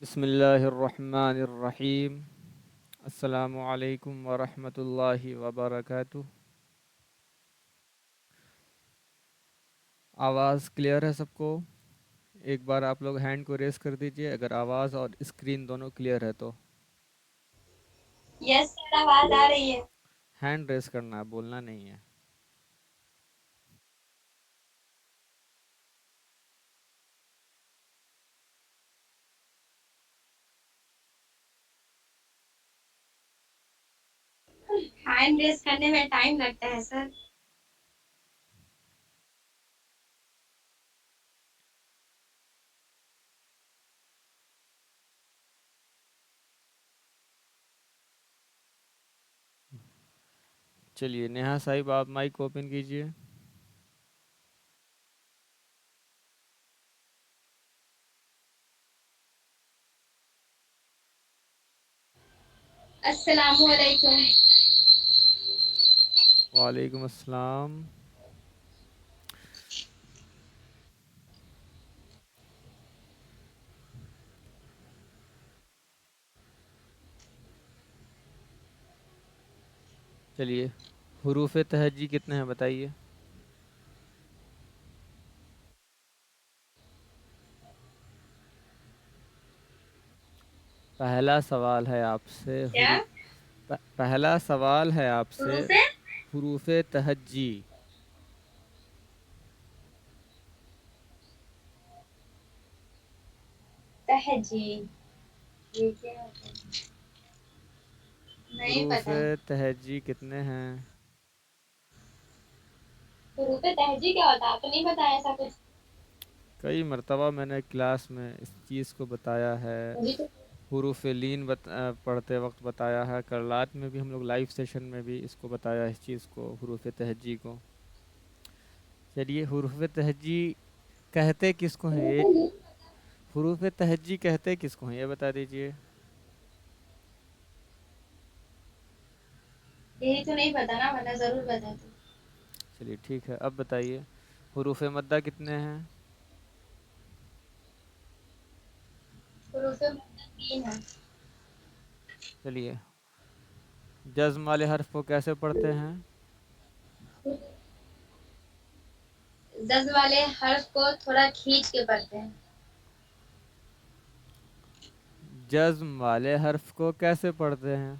بسم اللہ الرحمن الرحیم۔ السلام علیکم ورحمۃ اللہ وبرکاتہ۔ آواز کلیئر ہے سب کو؟ ایک بار آپ لوگ ہینڈ کو ریز کر دیجئے اگر آواز اور اسکرین دونوں کلیئر ہے تو۔ یس سر، آواز آ رہی ہے۔ ہینڈ ریز کرنا ہے، بولنا نہیں ہے۔ ہینڈ ریز کرنے میں ٹائم لگتا ہے سر۔ چلیے نیہا صاحب آپ مائک اوپن کیجئے۔ السلام علیکم۔ وعلیکم السلام۔ چلیے حروف تہجی کتنے ہیں بتائیے؟ پہلا سوال ہے آپ سے کیا پہلا سوال ہے آپ سے حروف حروف تہجی تہجی یہ کیا ہوتا ہے؟ نہیں حروف پتا۔ تہجی کتنے ہیں؟ حروف تہجی کیا ہوتا ہے؟ آپ تو نہیں بتایا ایسا کچھ۔ کئی مرتبہ میں نے کلاس میں اس چیز کو بتایا ہے، مجھے تو حروف لین پڑھتے وقت بتایا ہے، کرلات میں بھی ہم لوگ لائیو سیشن میں بھی اس کو بتایا اس چیز کو، حروف تہجی کو۔ چلیے حروف تہجی کہتے کس کو ہیں؟ حروف تہجی کہتے کس کو ہیں یہ بتا دیجئے۔ یہی تو نہیں پتا نا، ورنہ ضرور بتاتی۔ چلیے ٹھیک ہے، اب بتائیے حروف مدہ کتنے ہیں؟ حروف مدہ 3 ہے۔ چلیے جزم والے حرف کو کیسے پڑھتے ہیں؟ جزم والے حرف کو تھوڑا کھینچ کے پڑھتے ہیں۔ جزم والے حرف کو کیسے پڑھتے ہیں؟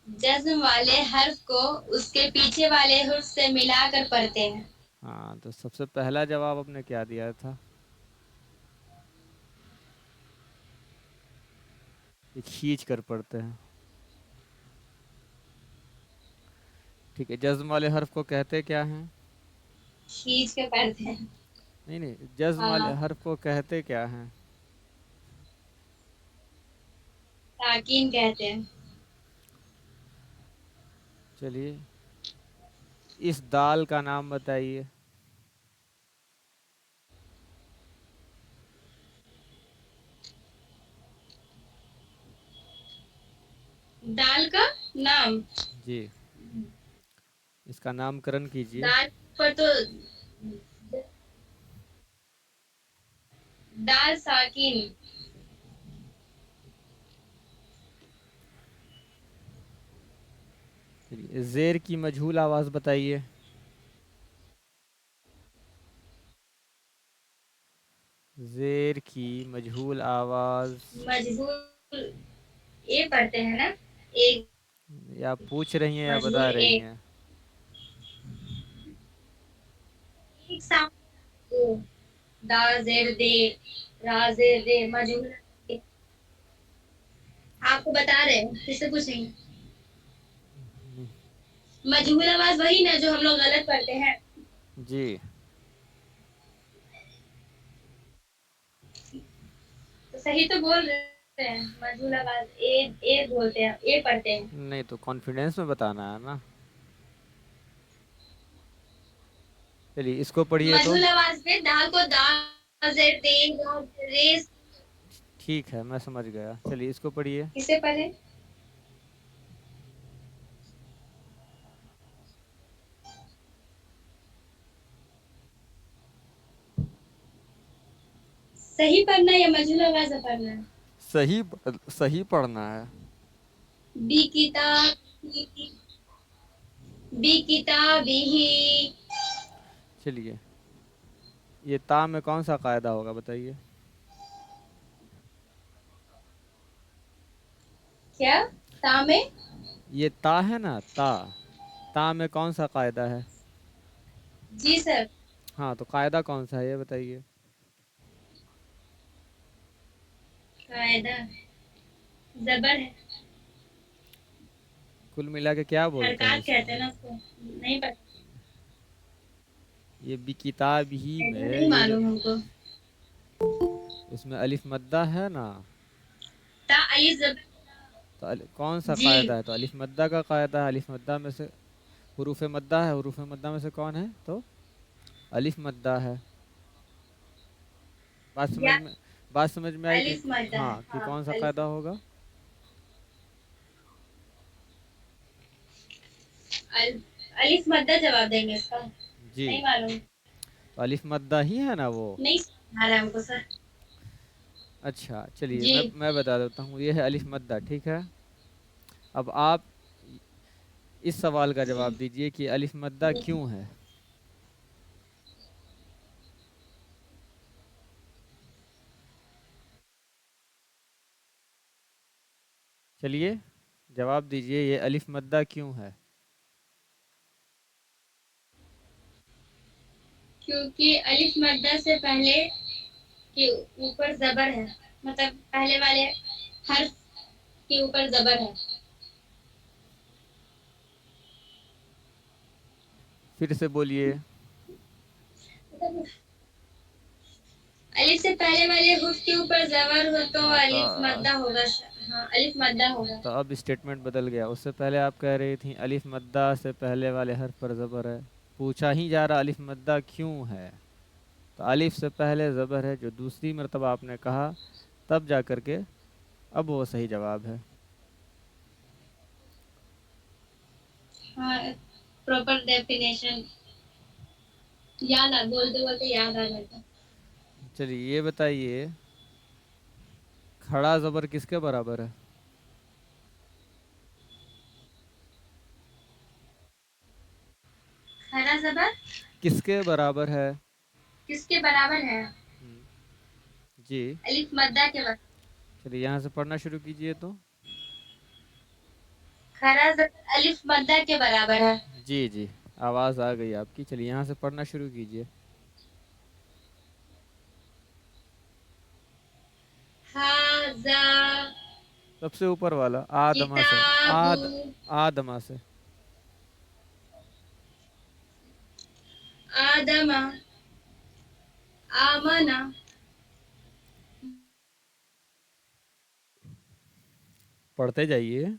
جزم والے حرف کو اس کے پیچھے والے حرف سے ملا کر پڑھتے ہیں۔ ہاں تو سب سے پہلا جواب آپ نے کیا دیا تھا؟ یہ کھینچ کر پڑھتے ہیں۔ ٹھیک ہے، جزم والے حرف کو کہتے کیا ہیں؟ کھینچ کے پڑھتے ہیں۔ نہیں جزم ہاں، والے حرف کو کہتے کیا ہیں؟ ساکین کہتے ہیں۔ چلیے اس دال کا نام بتائیے۔ دال کا نام؟ جی اس کا نام کرن کیجئے۔ دال پر تو دال ساکین۔ چلیے زیر کی مجہول آواز بتائیے۔ زیر کی مجہول آواز مجہول اے پڑھتے ہیں نا؟ ایک یا پوچھ رہی ہیں یا مجہول بتا اے، رہی ہیں؟ ایک ساتھ دو، دا زیر دے، را زیر دے، مجہول اے۔ آپ کو بتا رہے ہیں، کس سے پوچھیں گے؟ مجہول آواز وہی نا جو ہم لوگ غلط پڑھتے ہیں۔ جی تو صحیح تو بول رہے ہیں، مجہول آواز اے بولتے ہیں، اے پڑھتے ہیں۔ نہیں تو کانفیڈینس میں بتانا ہے نا۔ چلیے اس کو پڑھیے تو۔ مجہول آواز میں دال کو دا زیر دے، را زیر ریز۔ ٹھیک ہے میں سمجھ گیا، چلیے اس کو پڑھیے۔ کسے پڑھے؟ सही पढ़ना या मजहूर आवाज से पढ़ना है? सही पढ़ना है। बी किताब, बी किताबिही। चलिए, ये ता में कौन सा कायदा होगा बताइए। क्या? तामे? ये ता है ना, ता में कौन सा कायदा है। जी सर। हाँ, तो कायदा कौन सा है ये बताइए। कायदा जबर है। कुल मिला के क्या बोलते हैं हरकत इसको। कहते हैं ना उसको, नहीं पता। ये भी किताब ही कायदा में नहीं ये जो मालूम हमको। इसमें अलिफ मद्दा है ना, ता अली जबर। तो कौन सा जी। कायदा है, तो अलिफ मद्दा का कायदा है। अलिफ मद्दा में से हुरूफ मद्दा है, हुरूफ मद्दा में से कौन है, तो अलिफ मद्दा है। बात समझ या में बात समझ में आई कि अलिफ मद्दा है, हाँ, कि हाँ कौन सा अलिफ। कायदा होगा। अलिफ मद्दा जवाब देंगे इसका। जी, नहीं मालूम। तो अलिफ मद्दा ही है ना वो। नहीं आ रहा है हमको सर। अच्छा चलिए, जी। मैं बता देता हूँ, ये है अलिफ मद्दा, ठीक है। अब आप इस सवाल का जवाब दीजिए कि अलिफ मद्दा क्यों है। चलिए, जवाब दीजिए, ये अलिफ मद्दा क्यों है। क्योंकि अलिफ मद्दा से पहले के ऊपर जबर है, मतलब पहले वाले हर्फ के ऊपर जबर है। फिर से बोलिए। अलिफ से पहले वाले हुर्फ के ऊपर जबर हो तो हाँ, अलिफ मद्दा होगा। हाँ अलिफ मद्दा होगा। तो अब स्टेटमेंट बदल गया। उससे पहले आप कह रही थी अलिफ मद्दा से पहले वाले हर्फ पर ज़बर है। पूछा ही जा रहा अलिफ मद्दा क्यों है, तो अलिफ से पहले ज़बर है, जो दूसरी मर्तबा आपने कहा, तब जा कर के अब वो सही जवाब है। हाँ, प्रॉपर डेफिनेशन याद आ, बोलते बोलते याद आ जाता। चलिए, ये बताइए, खड़ा ज़बर किसके बराबर है। खरा जबर किसके बराबर है। किसके बराबर है? हम्म, जी। अलिफ मद्दा के बराबर। चलिए, यहाँ से पढ़ना शुरू कीजिए तो। खरा जबर अलिफ मद्दा के बराबर है। जी जी, आवाज़ आ गई आपकी। चलिए, यहाँ से पढ़ना शुरू कीजिए। हाजा सबसे ऊपर वाला आदमा से। किताबु आदमा से। आदमा आमना। पढ़ते जाइए।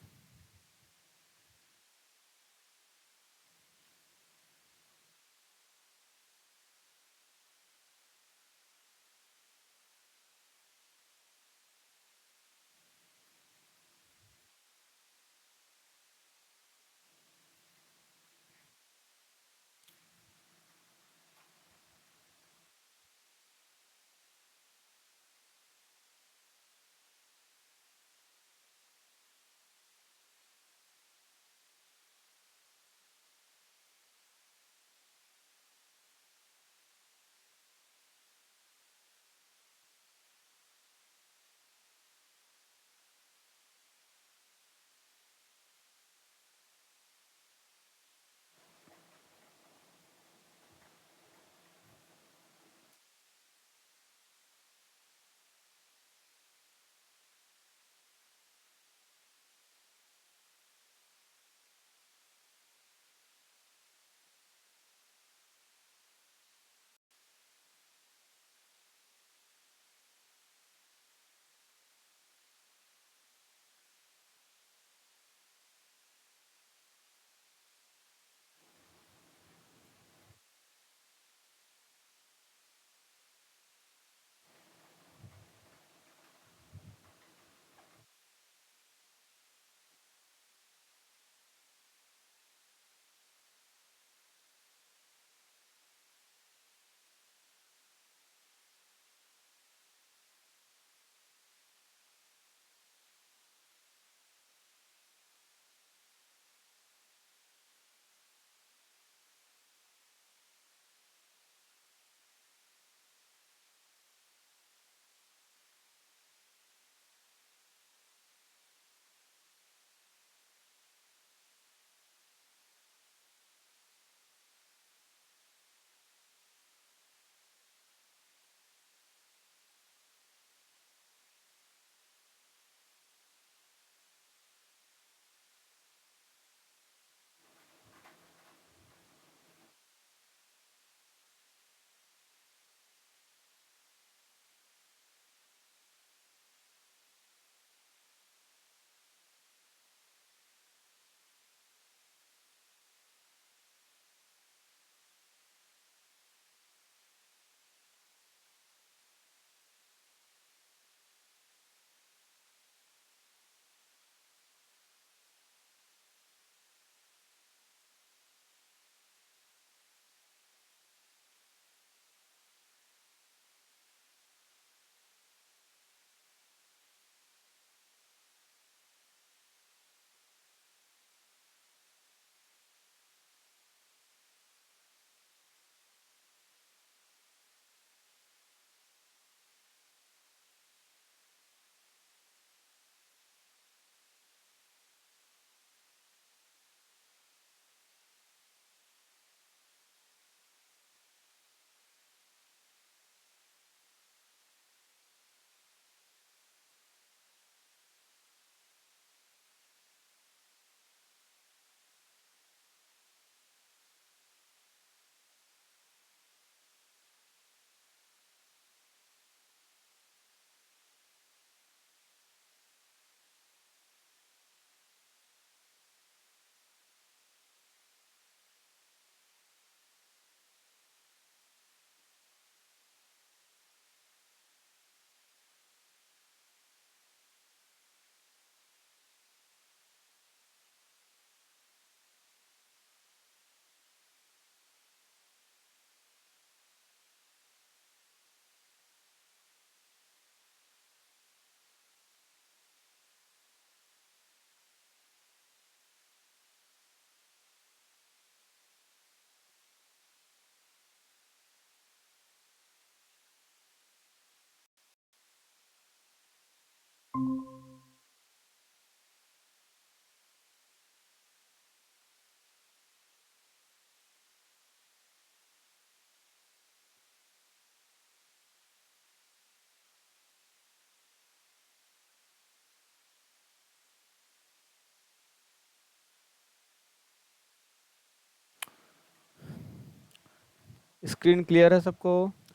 स्क्रीन क्लियर है सबको?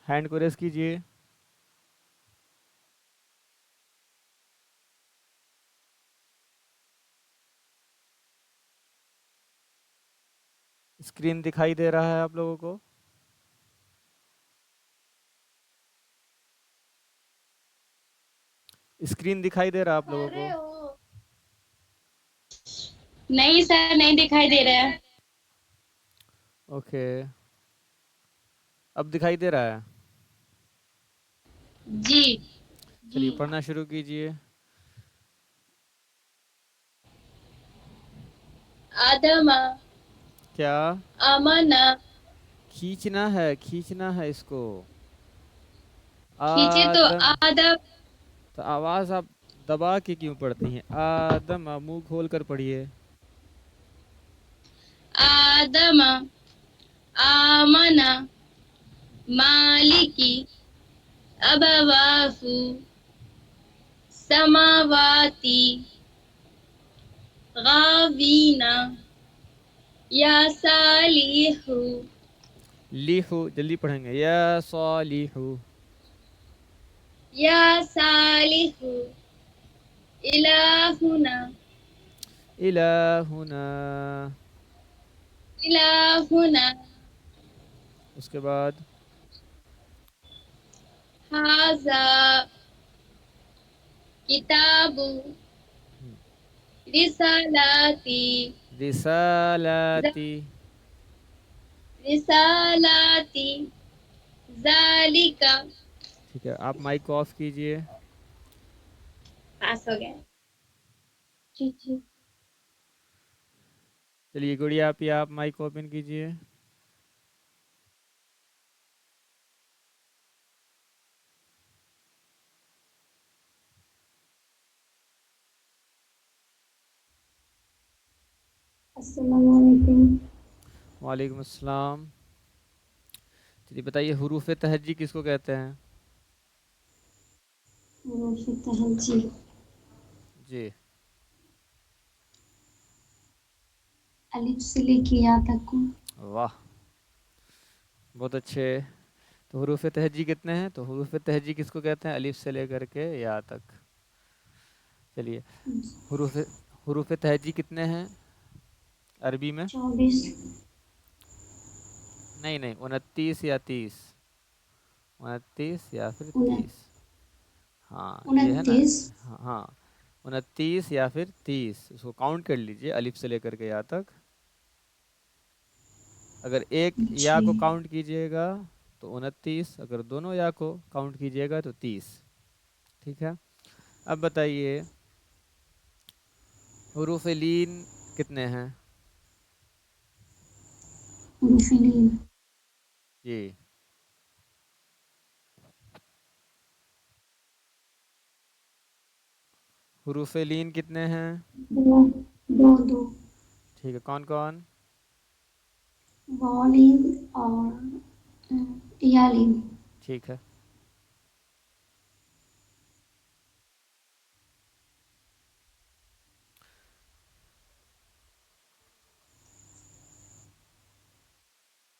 हैंड को रेस कीजिए। स्क्रीन दिखाई दे रहा है आप लोगों को? स्क्रीन दिखाई दे रहा है आप लोगों कर को? रहे हो? नहीं सर, नहीं दिखाई दे रहा है। ओके, अब दिखाई दे रहा है? जी। चलिए पढ़ना शुरू कीजिए। आदमा, क्या? आमना। खींचना है इसको। खींचे तो आदम। आदम। तो आवाज आप दबा के क्यों पढ़ती हैं? आदम, आप मुंह खोल कर पढ़िए। आदमा, आमना, मालिकी, अबवाहु, समावाती, गावीना, या सालिहु। लिहु, जल्दी पढ़ेंगे। या सालिहु। या सालिहु, इलाहुना, इलाहुना। इलाहुना, उसके बाद हाजा, किताबु, हम्म, रिसालाती, रिसालाती। रिसालाती, जालिका। ठीक है, आप माइक को ऑफ कीजिए। पास हो गया। जी जी। चलिए गुड़िया, आप माइक ओपन कीजिए। अस्सलाम वालेकुम। वालेकुम अस्सलाम। चलिए बताइए, हुरूफ तहज्जी किसको कहते हैं? तहज्जी, जी। अलिफ से लेके या तक को। वाह, बहुत अच्छे। तो हुरूफ तहज्जी कितने हैं? तो हुरूफ तहज्जी किसको कहते हैं? अलिफ से लेकर के या तक। चलिए, हुरूफ हुरूफ तहज्जी कितने हैं अरबी में? 24। नहीं नहीं, 29 या 30? 29 या फिर 30? हाँ ये है ना। 29। हाँ हाँ, 29 या फिर 30, उसको काउंट कर लीजिए अलिफ से लेकर के या तक। अगर एक या जी। को काउंट कीजिएगा तो 29, अगर दोनों या को काउंट कीजिएगा तो 30। ठीक है, अब बताइए हुरूफ लीन कितने हैं? मुफिलीन। जी। हुरूफ लीन कितने हैं? दो, दो दो। ठीक है, कौन कौन? वॉलिन और यालिन। ठीक है,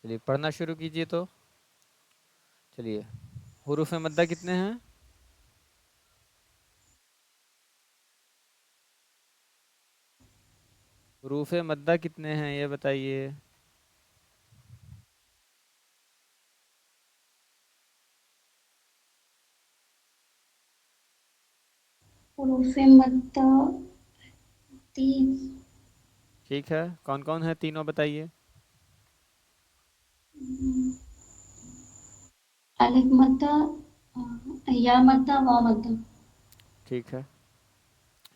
चलिए पढ़ना शुरू कीजिए तो। चलिए, हुरूफ मद्दा कितने हैं? हुरूफ मद्दा कितने हैं ये बताइए। हुरूफ मद्दा 3। ठीक है, कौन कौन है तीनों बताइए। अलिफ मद्दा, या मद्दा, वाव मद्दा। ठीक है,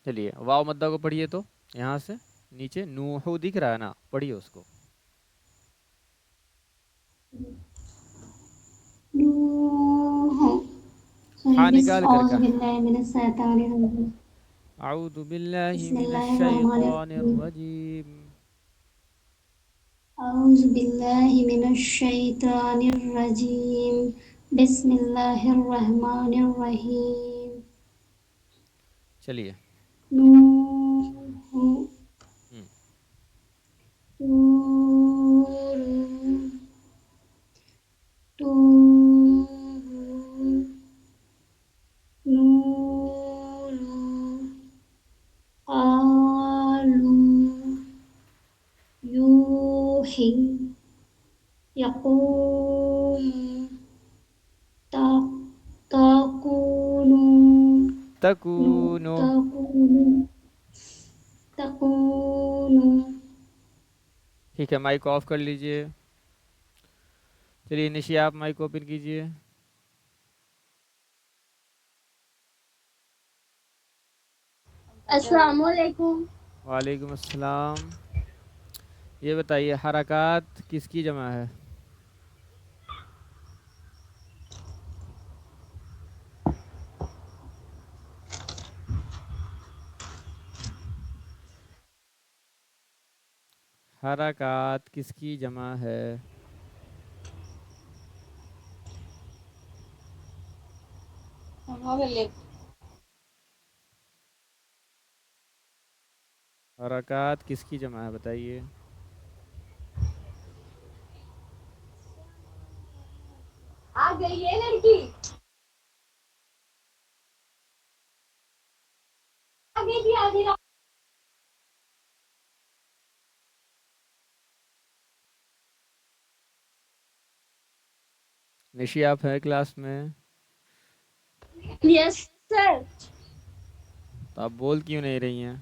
चलिए वाव मद्दा को पढ़िए तो। यहाँ से नीचे नूहू दिख रहा है ना, पढ़िए उसको। नूह। सॉरी, हा निकाल कर औज़ु का। बिल्लाहि मिनश शैतानिर रजीम। आऊदु बिल्लाहि मिनश बिस्मिल्लाहिर रहमानिर शैतानिर रहीम। रजीम। औज़ु बिल्लाहि मिनश शैतानिर रजीम। बिस्मिल्लाहिर रहमानिर रहीम। चलिए। नूह, हम्म, नूर, يقوم تقول تکونو. تقول تقول. ٹھیک ہے، مائک آف کر لیجئے. چلیے نشی آپ مائک اوپن کیجئے. السلام علیکم. وعلیکم السلام. یہ بتائیے حرکات کس کی جمع ہے؟ حرکات کس کی جمع ہے؟ حرکات کس کی جمع ہے بتائیے. آ گئی ہے لڑکی. آگے بھی آگے. نشی آپ ہیں کلاس میں؟ یس سر. تو آپ بول کیوں نہیں رہی ہیں؟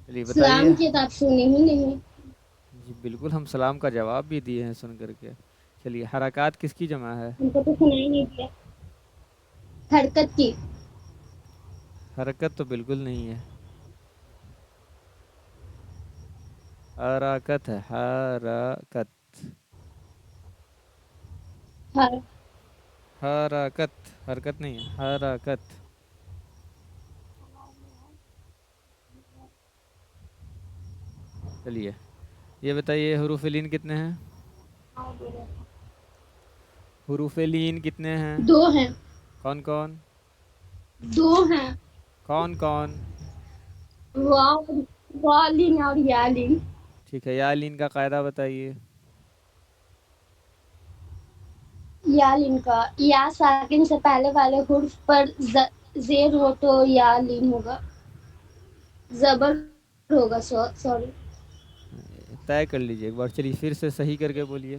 چلیے بتائیے. سلام کی تو آپ سنی ہی نہیں. جی بالکل، ہم سلام کا جواب بھی دیے ہیں سن کر کے. چلیے حرکات کس کی جمع ہے؟ ہم کو تو سنائی نہیں دیا. حرکت کی. حرکت تو بالکل نہیں ہے. حرکت ہے، حرکت. ہر حرکت، حرکت نہیں ہے، حرکت. چلیے یہ بتائیے حروف لین کتنے ہیں؟ حروف لین کتنے ہیں؟ دو ہیں. کون کون؟ دو ہیں. کون کون؟ واو، والین اور یالین. ٹھیک ہے، یا لین کا قاعدہ بتائیے. یالین کا یا ساکن سے پہلے والے حرف پر زیر ہو تو یا لین ہوگا. زبر ہوگا. سوری. طے کر لیجئے ایک بار. چلیے پھر سے صحیح کر کے بولیے.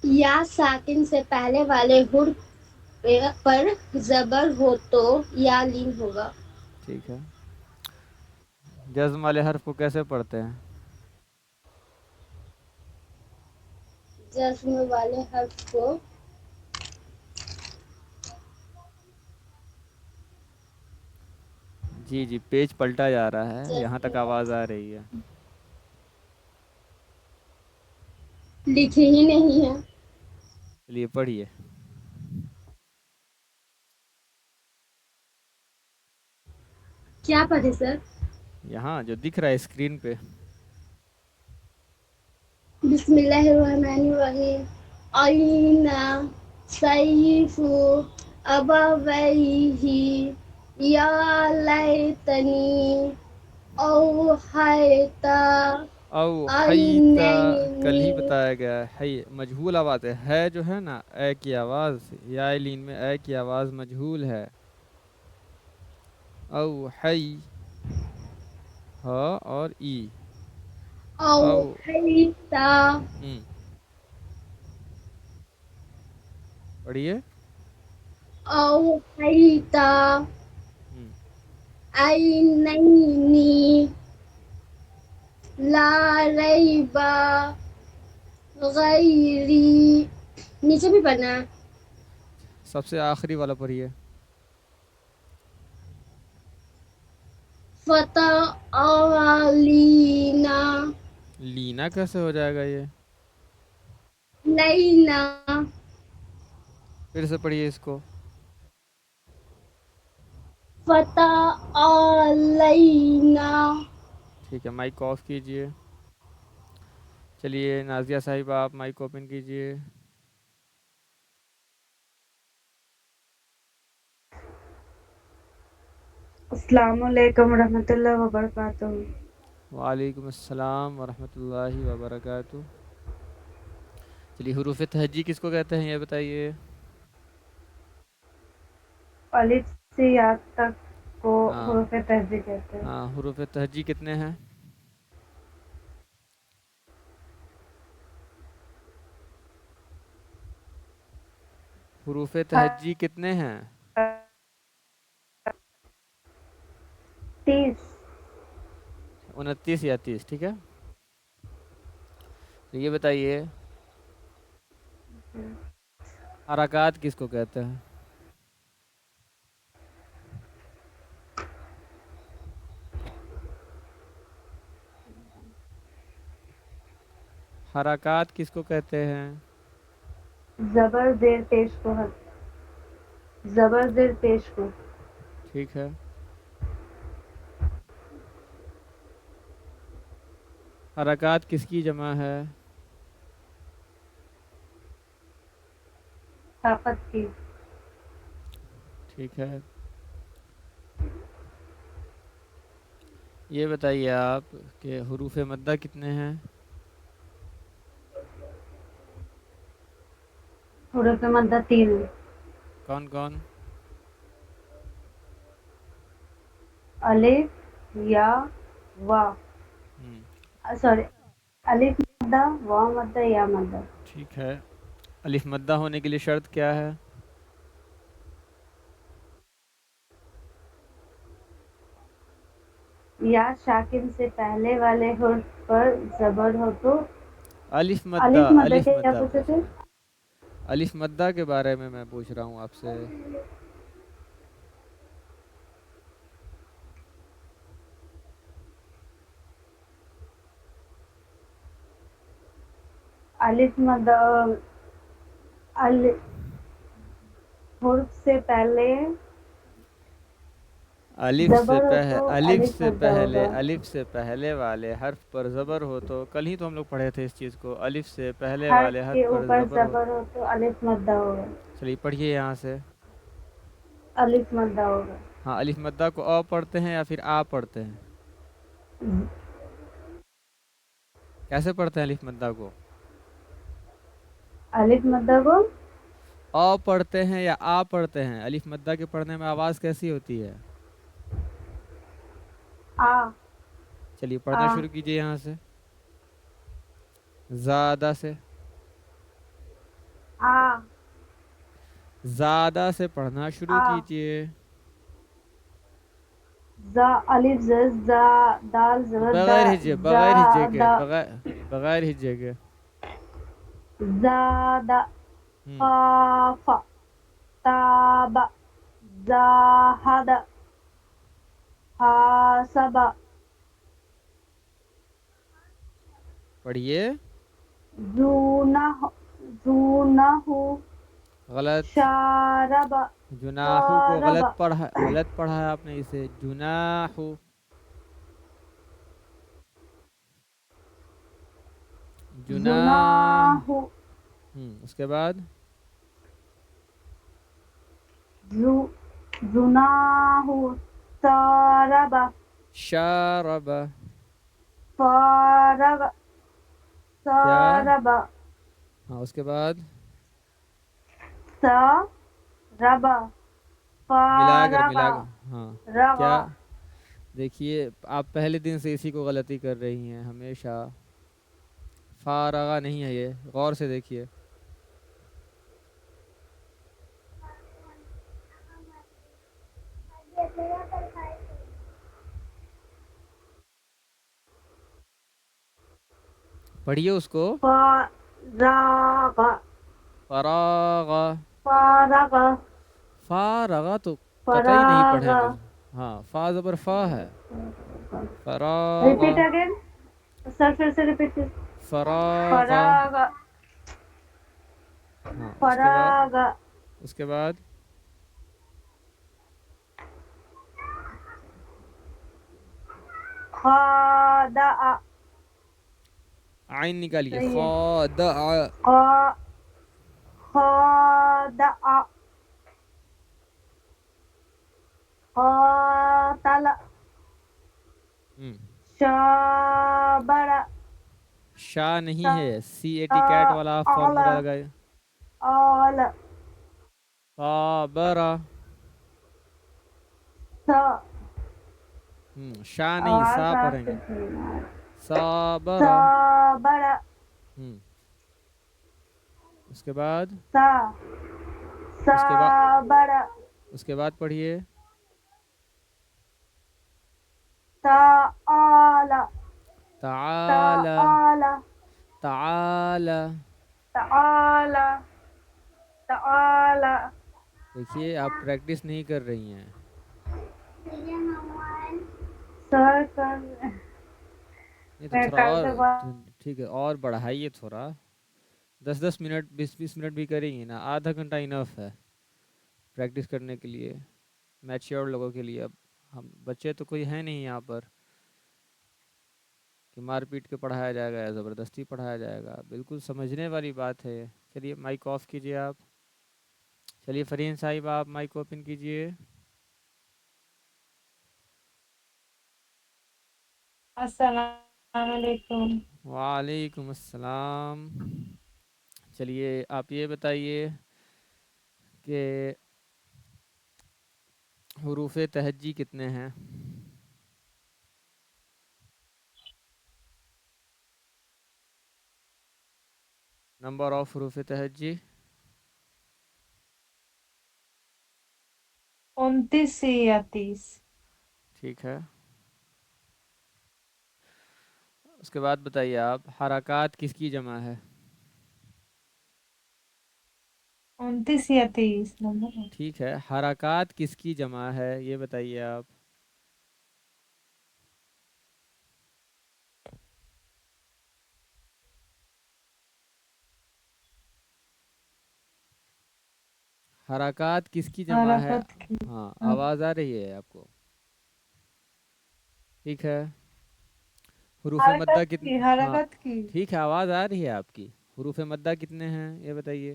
یا ساکن سے پہلے والے حرف پر زبر ہو تو یا لین ہوگا. ٹھیک ہے. جزم والے حرف کو کیسے پڑھتے ہیں؟ جزم والے حرف کو جی جی پیج پلٹا جا رہا ہے، یہاں تک جزم آواز آ رہی ہے. لکھے ہی نہیں ہے. چلیے پڑھیے. کیا پڑھے سر؟ یہاں جو دکھ رہا ہے اسکرین پہ. بسم اللہ الرحمن الرحیم. عینا سیف ابویہ یا لیتنی اوحیتا او حیتا، کل ہی عینینی. بتایا گیا ہے. حی مجہول آواز ہے جو ہے نا، اے کی آواز یا لین میں اے کی آواز مجہول ہے. او حی، ہا اور ای. او اوحیتا پڑھیے. اوحیتا ہم عینینی لا ریب غیری. نیچے بھی پڑھنا ہے. سب سے آخری والا پڑھیے. فتح علینا لینا کیسے ہو جائے گا یہ؟ لینا. پھر سے پڑھیے اس کو. فتح علینا. ٹھیک ہے، مائک آف کیجئے. چلیے نازیہ صاحبہ آپ مائک اوپن کیجئے. السلام علیکم ورحمۃ اللہ وبرکاتہ. وعلیکم السلام ورحمۃ اللہ وبرکاتہ. چلیے حروف تہجی کس کو کہتے ہیں یہ بتائیے. الف سے یا تک. को हाँ हुरूफ तहजी कहते हैं। हाँ, हुरूफ तहजी कितने हैं? हुरूफ तहजी कितने हैं? 30। 29 या 30, ठीक है। तो ये बताइए, हरकत किसको कहते हैं? हरकत किसको कहते हैं? जबर जेर पेश को जबर जेर पेश को। ठीक है। हरकत किसकी जमा है? ताकत की। ठीक है। ये बताइए आप कि हुरूफ मद्दा कितने हैं? हुरूफ मद्दा 3। कौन कौन? अलिफ या वा, सॉरी, अलिफ मद्दा, वा मद्दा, या मद्दा। ठीक है। अलिफ मद्दा होने के लिए शर्त क्या है? या शाकिन से पहले वाले हुर्फ पर जबर हो तो। अलिफ मद्दा, अलिफ मद्दा अलिफ के क्या मद्दा पूछे पूछ थे? रहे हैं। अलिफ मद्दा के बारे में मैं पूछ रहा हूँ आपसे। अलिफ मद्दा हुर्फ से पहले जबर हो तो अलिफ मद्दा होगा। अलिफ से पहले वाले हर्फ पर ज़बर हो तो, कल ही तो हम लोग पढ़े थे इस चीज़ को, अलिफ से पहले हर्फ वाले हर्फ के पर ऊपर ज़बर हो। जबर हो तो अलिफ मद्दा होगा। चलिए पढ़िए यहाँ से। अलिफ मद्दा होगा। हाँ, अलिफ मद्दा को अ पढ़ते हैं या फिर आ पढ़ते हैं? कैसे पढ़ते हैं अलिफ मद्दा को? अलिफ मद्दा को अ पढ़ते हैं या आ पढ़ते हैं? अलिफ मद्दा के पढ़ने में आवाज़ कैसी होती है? आ चलिए आ पढ़ना शुरू कीजिए यहाँ से, ज़्यादा से। आ ज़्यादा से पढ़ना शुरू आ कीजिए। जा अलिफ जा दाल जबर दा बगैर हिज्जे, जा बगैर हिज्जे के, दा बगैर हिज्जे के। ज़ादा हम्म ख़ाफ़ा ताबा ज़ाहदा हासबा पढ़िए। ज़ूनह ज़ूनहु गलत। शारबा जुनाहू को ज़ारबा गलत पढ़ा है आपने इसे, जुनाहू। जुनाह। ज़ुनाहु उसके बाद ज़ुनाहु सारबा शारब। फारब क्या? सारबा हाँ, उसके बाद सारबा मिलाकर फारबा मिलाकर। हाँ। रवा। क्या? देखिए, आप पहले दिन से इसी को गलती कर रही हैं हमेशा। फारगा नहीं है ये, गौर से देखिए। पढ़िए उसको। फारगा फरागा। फारगा फारगा तो कतई नहीं फरागा। पढ़ेंगे। हाँ, फा ज़बर फा है। फरागा। रिपीट अगेन सर, फिर से रिपीट कीजिए। फरागा। फरागा हाँ, फरागा उसके बाद खादा आइन निकालिए, सही है। खादा। खा खादा खातला शाबरा शाह नहीं है, CAT कैट वाला आला फॉर्मूला लगाए। आला साबरा। सा शा नहीं, आवाज सा साफ पढ़ेंगे। कितनी साबरा। साबरा हम्म उसके बाद सा उसके बाद साबरा उसके बाद पढ़िए। ताला ताला। ताला ताला। ताला ताला। देखिए आप प्रैक्टिस नहीं कर रही हैं। सर कर नहीं तो मैं थोड़ा कल से और ठीक है, और बढ़ाइए थोड़ा। 10-10 मिनट 20-20 मिनट भी करेंगे ना, आधा घंटा इनफ है प्रैक्टिस करने के लिए, मैच्योर लोगों के लिए। अब हम बच्चे तो कोई है नहीं यहाँ पर कि मार पीट के पढ़ाया जाएगा या ज़बरदस्ती पढ़ाया जाएगा, बिल्कुल समझने वाली बात है ये। चलिए माइक ऑफ कीजिए आप। चलिए फरीन साहिब आप माइक ओपन कीजिए। अस्सलाम वालेकुम। वालेकुम अस्सलाम। चलिए आप ये बताइए कि हुरूफ तहज्जी कितने हैं? Number of हुरूफ तहज्जी। 29 या 30। ठीक है, उसके बाद बताइए आप, हरकत किसकी जमा है? 29 या 30 नंबर है। ठीक है, हरकत किसकी जमा है ये बताइए आप। हरकत किसकी जमा है? हरकत की। हाँ, हाँ, आवाज़ आ रही है आपको? ठीक है, हुरूफ मद्दा हरकत कितने? की हाँ हरकत की ठीक है, आवाज़ आ रही है आपकी। हुरूफ मद्दा कितने हैं ये बताइए।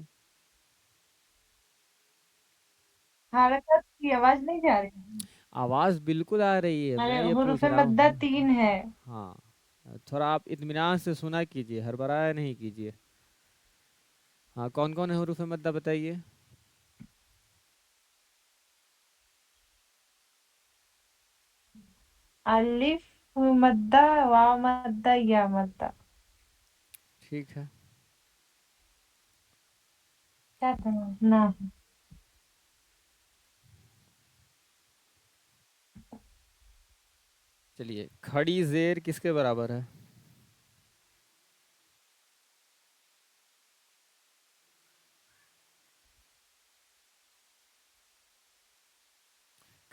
हरकत की आवाज नहीं जा रही। आवाज़ बिल्कुल आ रही है, अरे मैं ये हुरूफ पूछ रहा मद्दा हूँ। 3 है। हाँ, थोड़ा आप इत्मीनान से सुना कीजिए, हड़बड़ाया नहीं कीजिए। हाँ, कौन कौन है हुरूफ मद्दा बताइए। अलिफ मद्दा, वाव मद्दा, या मद्दा। ठीक है, क्या था ना। चलिए खड़ी जेर किसके बराबर है?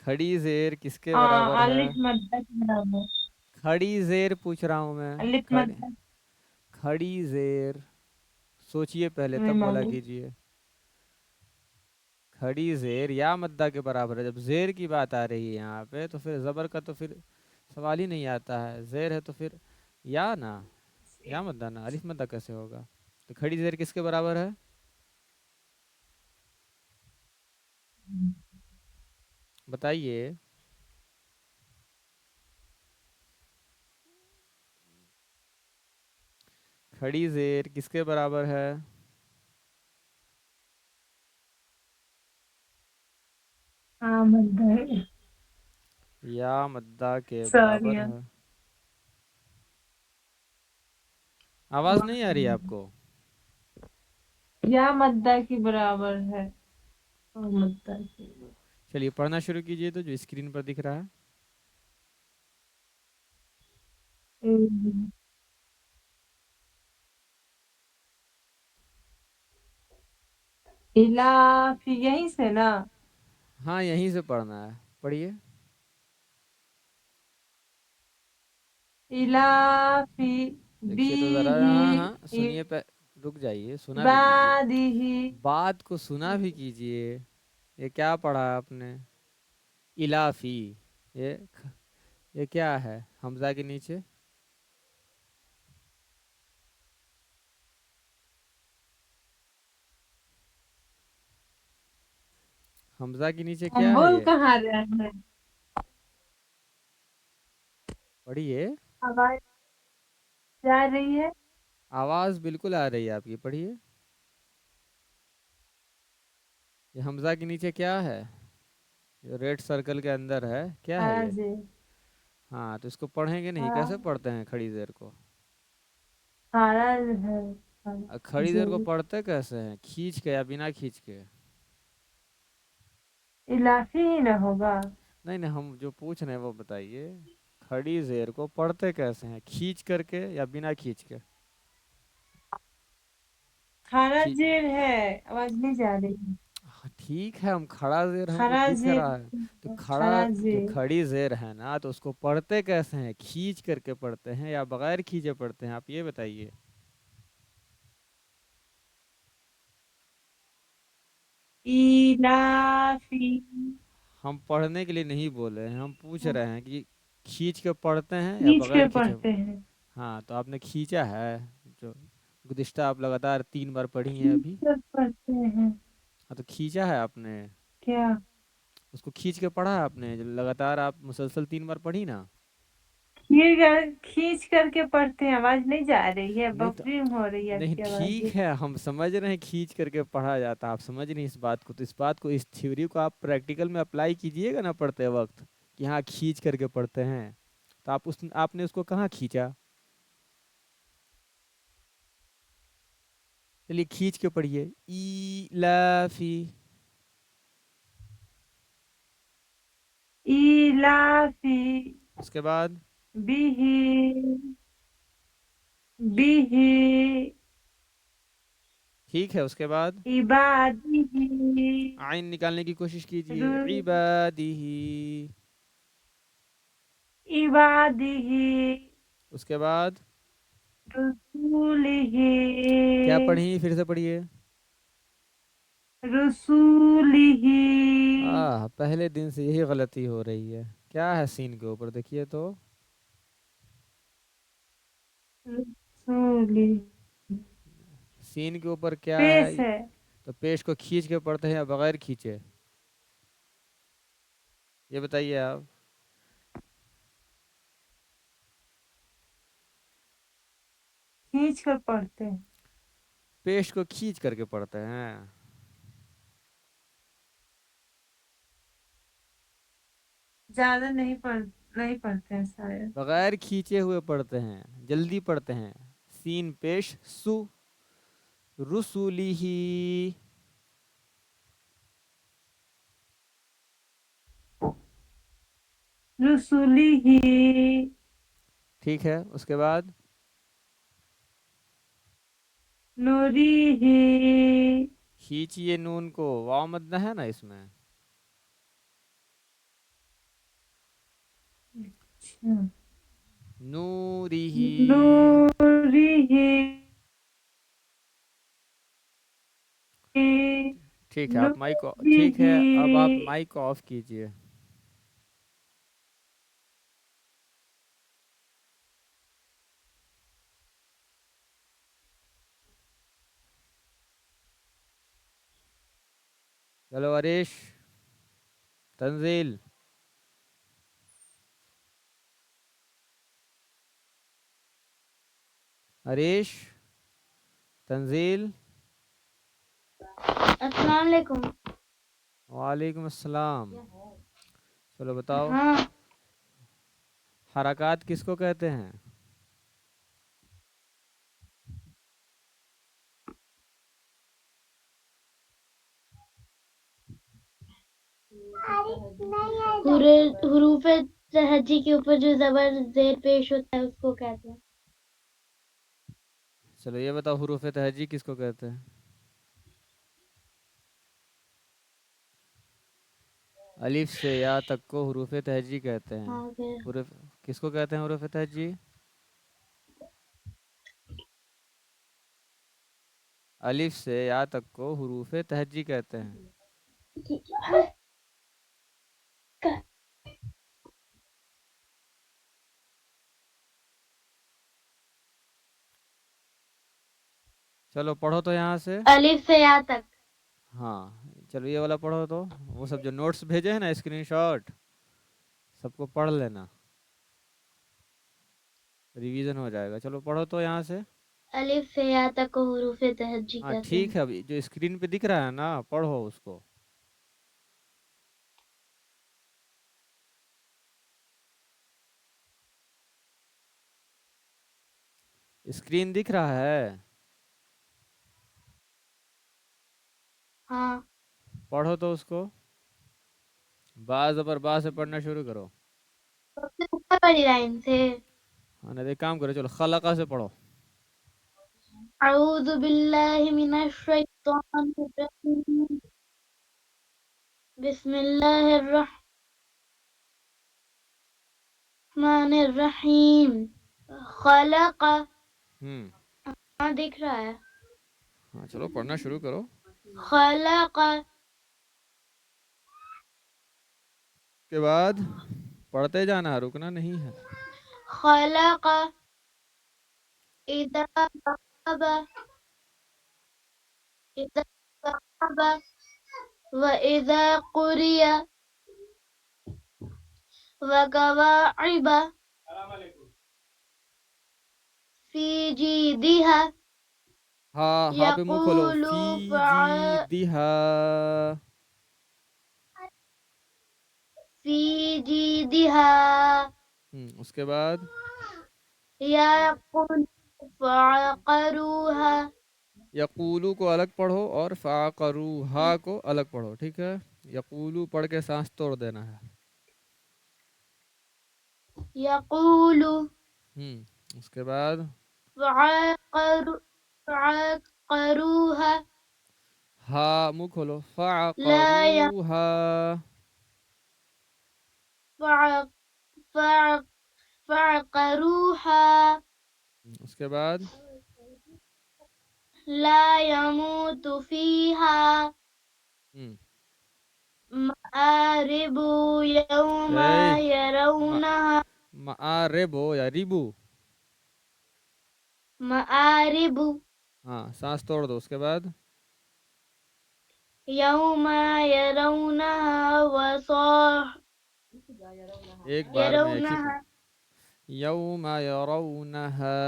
खड़ी जेर किसके बराबर हाँ, है? अलिफ मद्दा के बराबर। खड़ी जेर पूछ रहा हूँ मैं। अलिफ खड़ी मद्दा खड़ी जेर, सोचिए पहले में तब बोला मौजूद। कीजिए। खड़ी जेर या मद्दा के बराबर है। जब जेर की बात आ रही है यहाँ पे तो फिर ज़बर का तो फिर सवाल ही नहीं आता है। जेर है तो फिर या ना, या मद्दा ना, अलिफ मद्दा कैसे होगा? तो खड़ी जेर किसके बराबर है? बताइए। खड़ी जेर किसके बराबर है? हाँ मद्दा है। या मद्दा के सॉरी। बराबर है। आवाज़ नहीं आ रही है आपको? या मद्दा के बराबर है। हाँ, मद्दा के बराबर। चलिए पढ़ना शुरू कीजिए तो, जो स्क्रीन पर दिख रहा है। इलाफ यहीं से ना। हाँ यहीं से पढ़ना है, पढ़िए। इलाफी देखिए तो ज़रा, हाँ बिही हाँ सुनिए, रुक जाइए, सुना भी कीजिए। इबादिही। बात को सुना भी कीजिए। ये क्या पढ़ा आपने? इलाफी। ये ये क्या है हमजा के नीचे? हमजा के नीचे हम क्या है बोल ये? कहाँ रहे हैं। पढ़िए। आवाज जा रही है। आवाज़ बिल्कुल आ रही है आपकी, पढ़िए। ये हमजा के नीचे क्या है? जो रेड सर्कल के अंदर है, क्या है खड़ा ये? जेर हाँ, तो इसको पढ़ेंगे नहीं, खड़ा कैसे पढ़ते हैं खड़ी जेर को? खड़ा है खड़ी जेर को जेर पढ़ते कैसे हैं, खींच के या बिना खींच के? इलाफी ही ना होगा। नहीं नहीं, हम जो पूछ रहे हैं वो बताइए। खड़ी जेर को पढ़ते कैसे हैं, खींच करके या बिना खींच के? खड़ा खी जेर है, आवाज नहीं जा रही। हाँ, ठीक है, हम खड़ा जेर हमको खड़ा दिख जेर रहा है। तो खड़ा, खड़ा जो जेर खड़ी जेर है ना, तो उसको पढ़ते कैसे हैं, खींच करके पढ़ते हैं या बगैर खींचे पढ़ते हैं, आप ये बताइए। इलाफी हम पढ़ने के लिए नहीं बोले हैं, हम पूछ रहे हैं कि खींच के पढ़ते हैं या खींच के बगैर खींचे। पढ़ते हैं। हाँ, तो आपने खींचा है, जो गुदिश्ता आप लगातार 3 बार पढ़ी हैं खींच अभी। के पढ़ते हैं। हाँ, तो खींचा है आपने, क्या? उसको खींच के पढ़ा है आपने, जो लगातार आप मुसलसल 3 बार पढ़ी ना। खींच करके पढ़ते हैं, आवाज नहीं जा रही है, नहीं तो, बफरिंग हो रही है नहीं आपकी ठीक आवाज। है, हम समझ रहे हैं खींच करके पढ़ा जाता, आप समझ नहीं इस बात को, तो इस बात को, इस थ्योरी को आप प्रैक्टिकल में अप्लाई कीजिएगा ना पढ़ते वक्त, कि हाँ खींच करके पढ़ते हैं। तो आपने उसको कहाँ खींचा? चलिए खींच के पढ़िए, ई लाफी। इलाफी उसके बाद बिही बिही ठीक है, उसके बाद इबादिही आइन निकालने की कोशिश कीजिए, रु- इबादिही। इबादिही उसके बाद रसूलिही क्या पढ़ी, फिर से पढ़िए। रसूलिही पहले दिन से यही गलती हो रही है, क्या है सीन के ऊपर देखिए तो। रसूली सीन के ऊपर क्या पेश है? है। तो पेश को खींच के पढ़ते हैं या बगैर खींचे, ये बताइए आप। खींच कर पढ़ते हैं। पेश को खींच करके पढ़ते हैं। ज्यादा नहीं पढ़ते हैं शायद। बगैर खींचे हुए पढ़ते हैं, जल्दी पढ़ते हैं। सीन पेश सु, रुसुलिही। रसूलिही ठीक है, उसके बाद नूरिही खींचिए नून को, वाव मद्दा है ना इसमें। अच्छा। नूरिही। नूरिही ठीक है, आप ठीक नूरिही है, अब आप माइक ऑफ कीजिए। चलो अरीश, तंजील, अरीश, तंजील। अस्सलाम वालेकुम। वालेकुम अस्सलाम। चलो बताओ, हाँ, हरकत किसको कहते हैं? हरूफ तहज्जी के ऊपर जो जबर जेर पेश होता है उसको कहते हैं। चलो ये बताओ, हुरूफ तहजी किसको कहते हैं? अलिफ से या तक को हुरूफ तहजी कहते हैं। हाँ फिर हुरूफ किसको कहते हैं, हुरूफ तहजी? अलिफ से या तक को हुरूफ तहजी कहते हैं। चलो पढ़ो तो यहाँ से। अलिफ से या तक। हाँ, चलो ये वाला पढ़ो तो, वो सब जो नोट्स भेजे हैं ना स्क्रीनशॉट, सबको पढ़ लेना, रिवीजन हो जाएगा। चलो पढ़ो तो यहाँ से। अलिफ से या तक को हरूफ तहज्जी हाँ कहते हैं। ठीक है, अभी जो स्क्रीन पे दिख रहा है ना, पढ़ो उसको। اسکرین دکھ رہا ہے؟ ہاں پڑھو تو اس کو، با زبر با سے پڑھنا شروع کرو. سب سے اوپر والی لائن سے. ہاں نہیں، ایک کام کرو، چلو خلقہ سے پڑھو. اعوذ باللہ من الشیطان الرجیم بسم اللہ الرحمن الرحیم. خلق. ہاں دکھ رہا ہے. ہاں چلو پڑھنا شروع کرو. خلق. کے بعد پڑھتے جانا، رکنا نہیں ہے. خلق. اذا وقب. اذا وقب. واذا قرئ. وكواعب في جيدها. ہاں ہاں پہ منہ کھولو. يقول فی جیدہا. في جيدها. اس کے بعد يقول فعقروها. یقولو کو الگ پڑھو اور فعقروہا کو الگ پڑھو، ٹھیک ہے؟ یقولو پڑھ کے سانس توڑ دینا ہے. يقول اس کے بعد فعقروها. ہاں منہ کھولو. لا فعقروہا. فعقروها. اس کے بعد لا يموت فيها. مآرب يوم يرونها. معارب ہو یا ریبو؟ مآرب ہاں سانس توڑ دو. اس کے بعد يوم يرونها ایک بار میں ایک ہی يرونها. یوم یرونہا.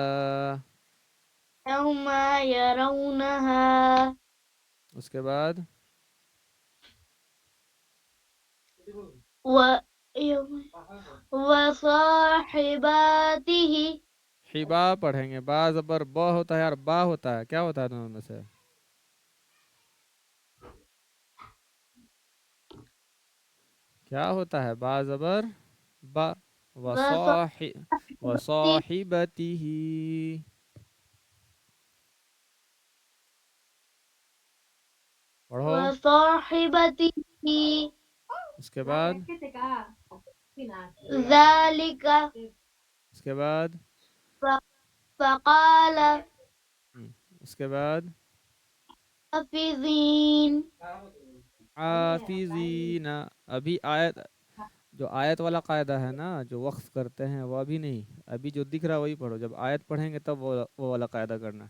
يوم يرونها. اس کے بعد وصاحباته. حبا پڑھیں گے. با زبر با ہوتا ہے اور با ہوتا ہے، کیا ہوتا ہے دونوں میں سے؟ کیا ہوتا ہے؟ با زبر با. وصاحبته. پڑھو. وصاحبته. اس کے بعد ذلك. اس کے بعد فقال اس کے بعد حافظين. حافظین. ابھی آیت، جو آیت والا قاعدہ ہے نا جو وقف کرتے ہیں وہ ابھی نہیں، ابھی جو دکھ رہا وہی پڑھو. جب آیت پڑھیں گے تب وہ والا قاعدہ کرنا.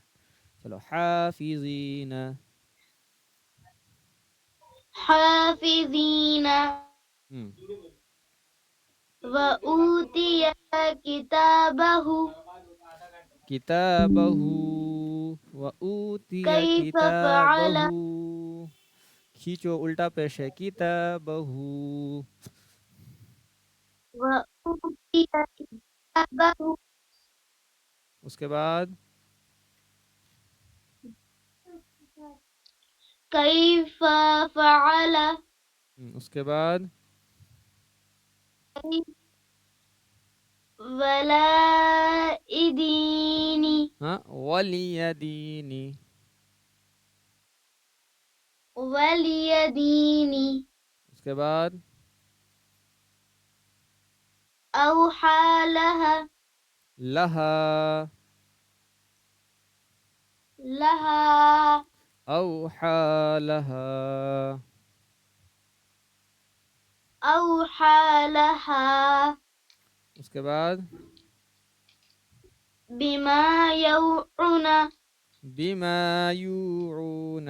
چلو حافظین. حافظين. وأوتي كتابه. کتابہ. وَأُوتِيَ كيف فعل. کتابہ. کھینچو، الٹا پیش ہے. کتابہ. وأوتي كتابه. اس کے بعد كيف فعل. اس کے بعد ولا إديني. ہاں وَلِيَدِينِ. وليديني. اس کے بعد أوحى لها. لہا. لها. اوحى لہا. أوحى لها. اس کے بعد بما يوعون. بما یوعون.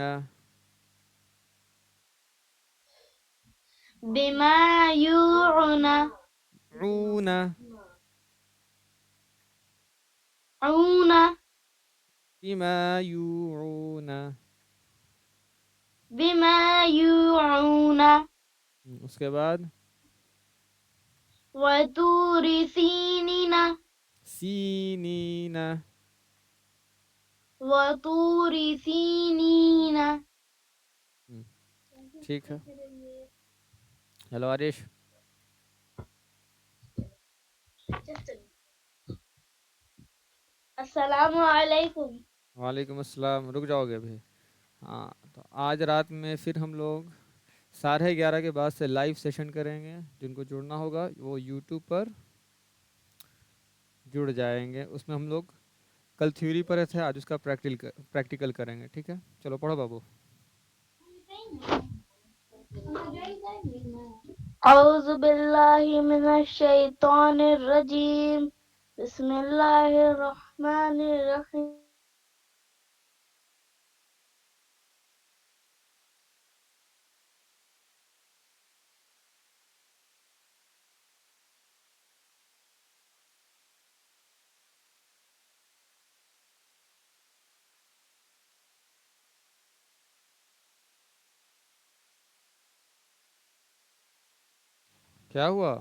بما يوعون. عون. عون. بما یوعون. بما يوعون. اس کے بعد وطور سينين. سینین. وطور سینین. ٹھیک ہے. ہیلو آریش. السلام علیکم. وعلیکم السلام. رک جاؤ گے ابھی. ہاں تو آج رات میں پھر ہم لوگ 11:30 کے بعد سے لائیو سیشن کریں گے. جن کو جڑنا ہوگا وہ یوٹیوب پر جڑ جائیں گے. اس میں ہم لوگ کل تھیوری پر تھے, آج اس کا پریکٹیکل کریں گے. ٹھیک ہے, چلو پڑھو بابو. اعوذ باللہ من الشیطان الرجیم. بسم اللہ الرحمن الرحیم. کیا ہوا؟